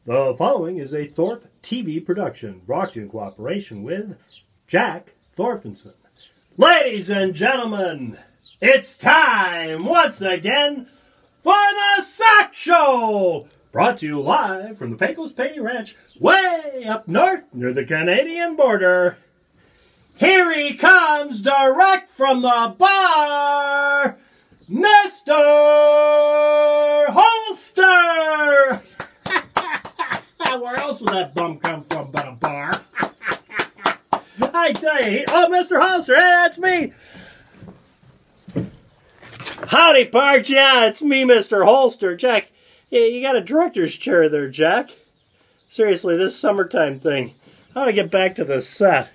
The following is a Thorpe TV production brought to you in cooperation with Jack Thorfinson. Ladies and gentlemen, it's time once again for the SOCS Show! Brought to you live from the Pecos Painting Ranch way up north near the Canadian border. Here he comes direct from the bar, Mr. Holster! Where else would that bum come from but a bar? I tell you, Mr. Holster, hey, that's me. Howdy, Parks. Yeah, it's me, Mr. Holster. Jack, yeah, you got a director's chair there, Jack. Seriously, this summertime thing. How to get back to the set?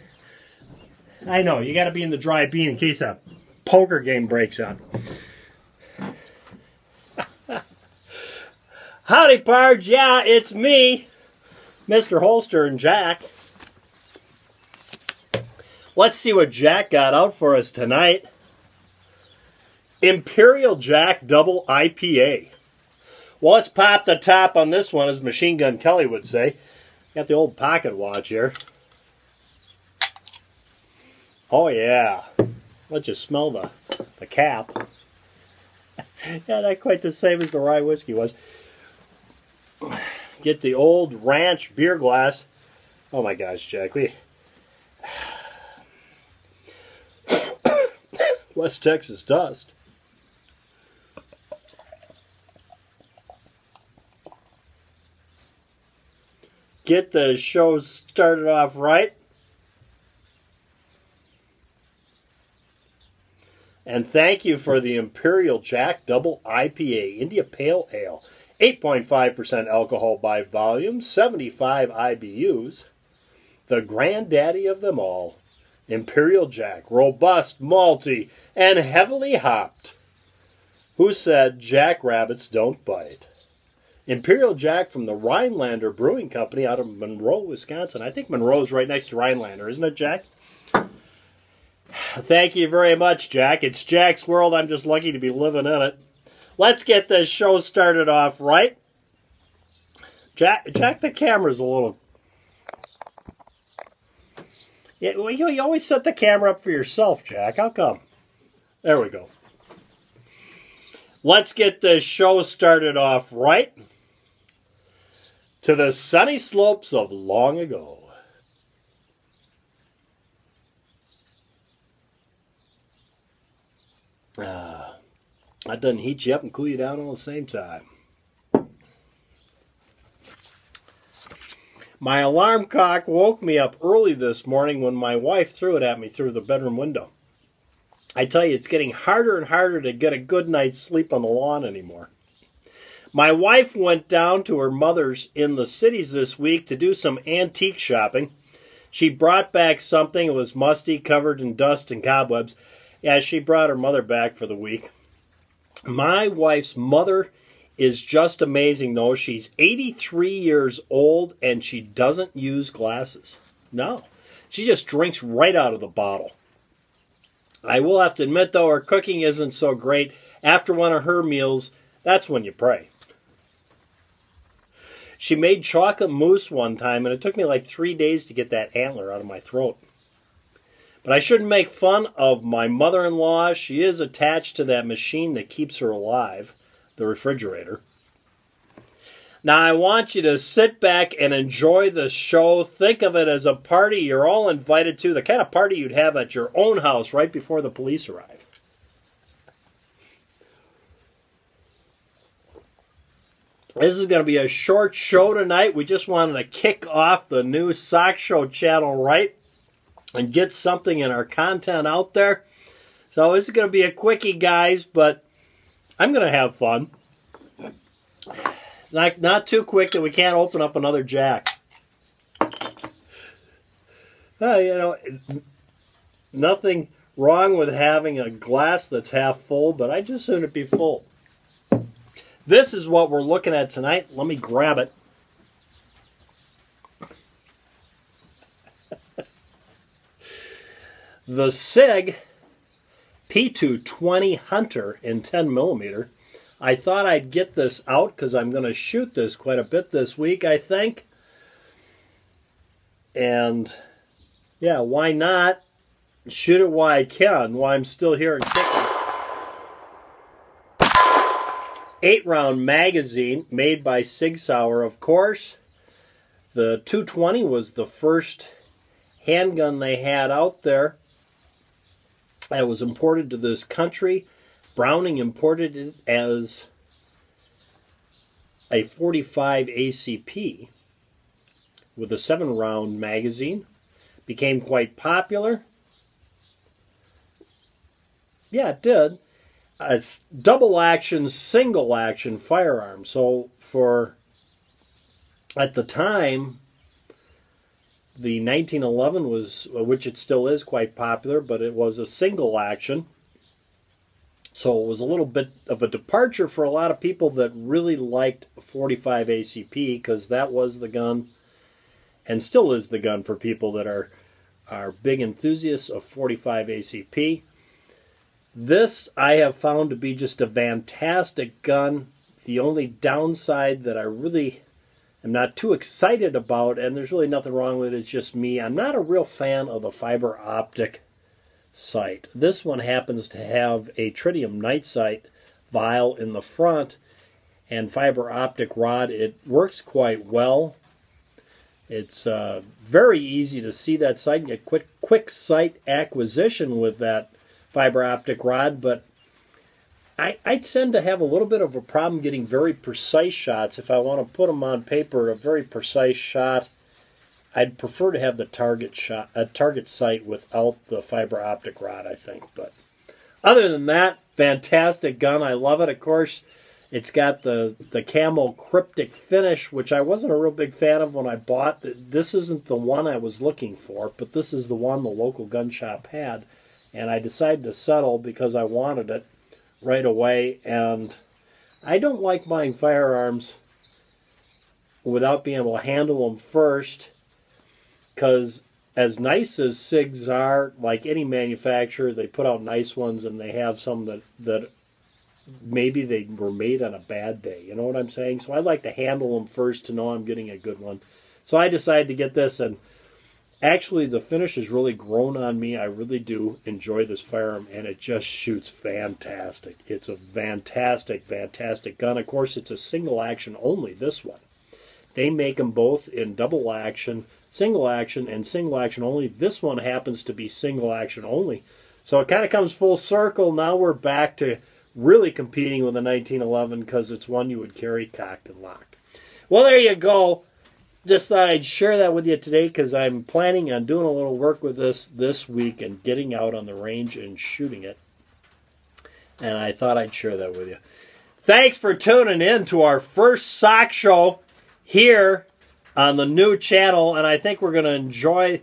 I know, you got to be in the dry bean in case a poker game breaks out. Howdy, Parge. Yeah, it's me, Mr. Holster and Jack. Let's see what Jack got out for us tonight. Imperial Jack Double IPA. Well, let's pop the top on this one, as Machine Gun Kelly would say. Got the old pocket watch here. Oh, yeah. Let's just smell the cap. Yeah, not quite the same as the rye whiskey was. Get the old ranch beer glass. Oh, my gosh, Jack. West Texas dust. Get the show started off right. And thank you for the Imperial Jack Double IPA, India Pale Ale. 8.5% alcohol by volume, 75 IBUs. The granddaddy of them all. Imperial Jack, robust, malty, and heavily hopped. Who said jackrabbits don't bite? Imperial Jack from the Rhinelander Brewing Company out of Monroe, Wisconsin. I think Monroe's right next to Rhinelander, isn't it, Jack? Thank you very much, Jack. It's Jack's world. I'm just lucky to be living in it. Let's get this show started off right. Jack, the camera's a little... Yeah, well, you always set the camera up for yourself, Jack. How come? There we go. Let's get this show started off right. To the sunny slopes of long ago. That doesn't heat you up and cool you down all the same time. My alarm clock woke me up early this morning when my wife threw it at me through the bedroom window. I tell you, it's getting harder and harder to get a good night's sleep on the lawn anymore. My wife went down to her mother's in the cities this week to do some antique shopping. She brought back something. It was musty, covered in dust and cobwebs. Yeah, she brought her mother back for the week. My wife's mother is just amazing, though. She's 83 years old, and she doesn't use glasses. No, she just drinks right out of the bottle. I will have to admit, though, her cooking isn't so great. After one of her meals, that's when you pray. She made chocolate mousse one time, and it took me like 3 days to get that antler out of my throat. But I shouldn't make fun of my mother-in-law. She is attached to that machine that keeps her alive, the refrigerator. Now, I want you to sit back and enjoy the show. Think of it as a party you're all invited to, the kind of party you'd have at your own house right before the police arrive. This is going to be a short show tonight. We just wanted to kick off the new SOCS Show channel right and get something in our content out there. So this is going to be a quickie, guys, but I'm going to have fun. It's not too quick that we can't open up another Jack. You know, nothing wrong with having a glass that's half full, but I just soon it be full. This is what we're looking at tonight. Let me grab it. The Sig P220 Hunter in 10mm. I thought I'd get this out because I'm going to shoot this quite a bit this week, I think. And yeah, why not shoot it while I can, while I'm still here and kicking. 8-round magazine made by Sig Sauer, of course. The 220 was the first handgun they had out there. It was imported to this country. Browning imported it as a 45 ACP with a 7-round magazine. Became quite popular. Yeah, it did. It's double action, single action firearm. So at the time, the 1911 was, which it still is, quite popular, but it was a single action. So it was a little bit of a departure for a lot of people that really liked 45 ACP, because that was the gun, and still is the gun for people that are big enthusiasts of 45 ACP. This I have found to be just a fantastic gun. The only downside that I really am not too excited about, and there's really nothing wrong with it, it's just me, I'm not a real fan of the fiber optic sight. This one happens to have a tritium night sight vial in the front and fiber optic rod. It works quite well. It's very easy to see that sight and get quick sight acquisition with that fiber optic rod, but I tend to have a little bit of a problem getting very precise shots. If I want to put them on paper, a very precise shot, I'd prefer to have the target sight without the fiber optic rod, I think. But other than that, fantastic gun. I love it. Of course, it's got the camo cryptic finish, which I wasn't a real big fan of when I bought. This isn't the one I was looking for, but this is the one the local gun shop had. And I decided to settle because I wanted it right away. And I don't like buying firearms without being able to handle them first, because as nice as SIGs are, like any manufacturer, they put out nice ones, and they have some that maybe they were made on a bad day. You know what I'm saying? So I like to handle them first to know I'm getting a good one. So I decided to get this, and actually the finish has really grown on me. I really do enjoy this firearm, and it just shoots fantastic. It's a fantastic, fantastic gun. Of course, it's a single action only, this one. They make them both in double action, single action, and single action only. This one happens to be single action only. So it kind of comes full circle. Now we're back to really competing with the 1911, because it's one you would carry cocked and locked. Well, there you go. Just thought I'd share that with you today, because I'm planning on doing a little work with this week and getting out on the range and shooting it. And I thought I'd share that with you. Thanks for tuning in to our first SOCS show here on the new channel, and I think we're going to enjoy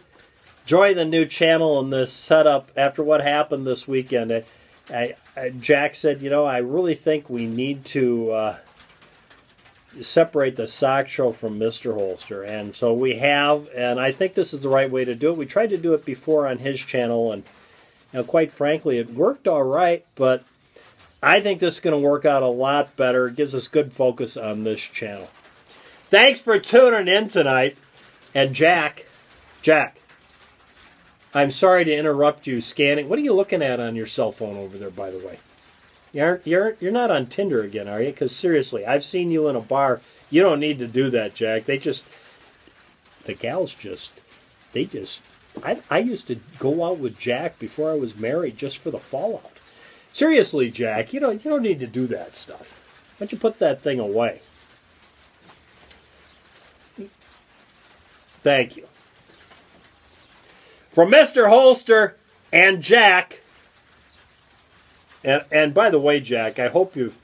the new channel and this setup after what happened this weekend. Jack said, you know, I really think we need to separate the SOCS show from Mr. Holster, and so we have, and I think this is the right way to do it. We tried to do it before on his channel, and you know, quite frankly, it worked all right, but I think this is going to work out a lot better. It gives us good focus on this channel. Thanks for tuning in tonight. And Jack, I'm sorry to interrupt you scanning. What are you looking at on your cell phone over there, by the way? You're not on Tinder again, are you? Because seriously, I've seen you in a bar. You don't need to do that, Jack. The gals I used to go out with Jack before I was married just for the fallout. Seriously, Jack, you don't need to do that stuff. Why don't you put that thing away? Thank you. From Mr. Holster and Jack, and by the way, Jack, I hope you've,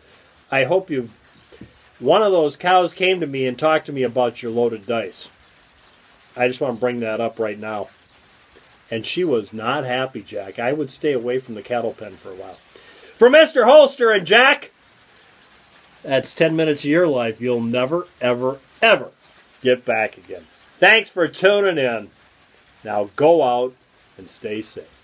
one of those cows came to me and talked to me about your loaded dice. I just want to bring that up right now. And she was not happy, Jack. I would stay away from the cattle pen for a while. From Mr. Holster and Jack, that's 10 minutes of your life you'll never, ever, ever get back again. Thanks for tuning in. Now go out and stay safe.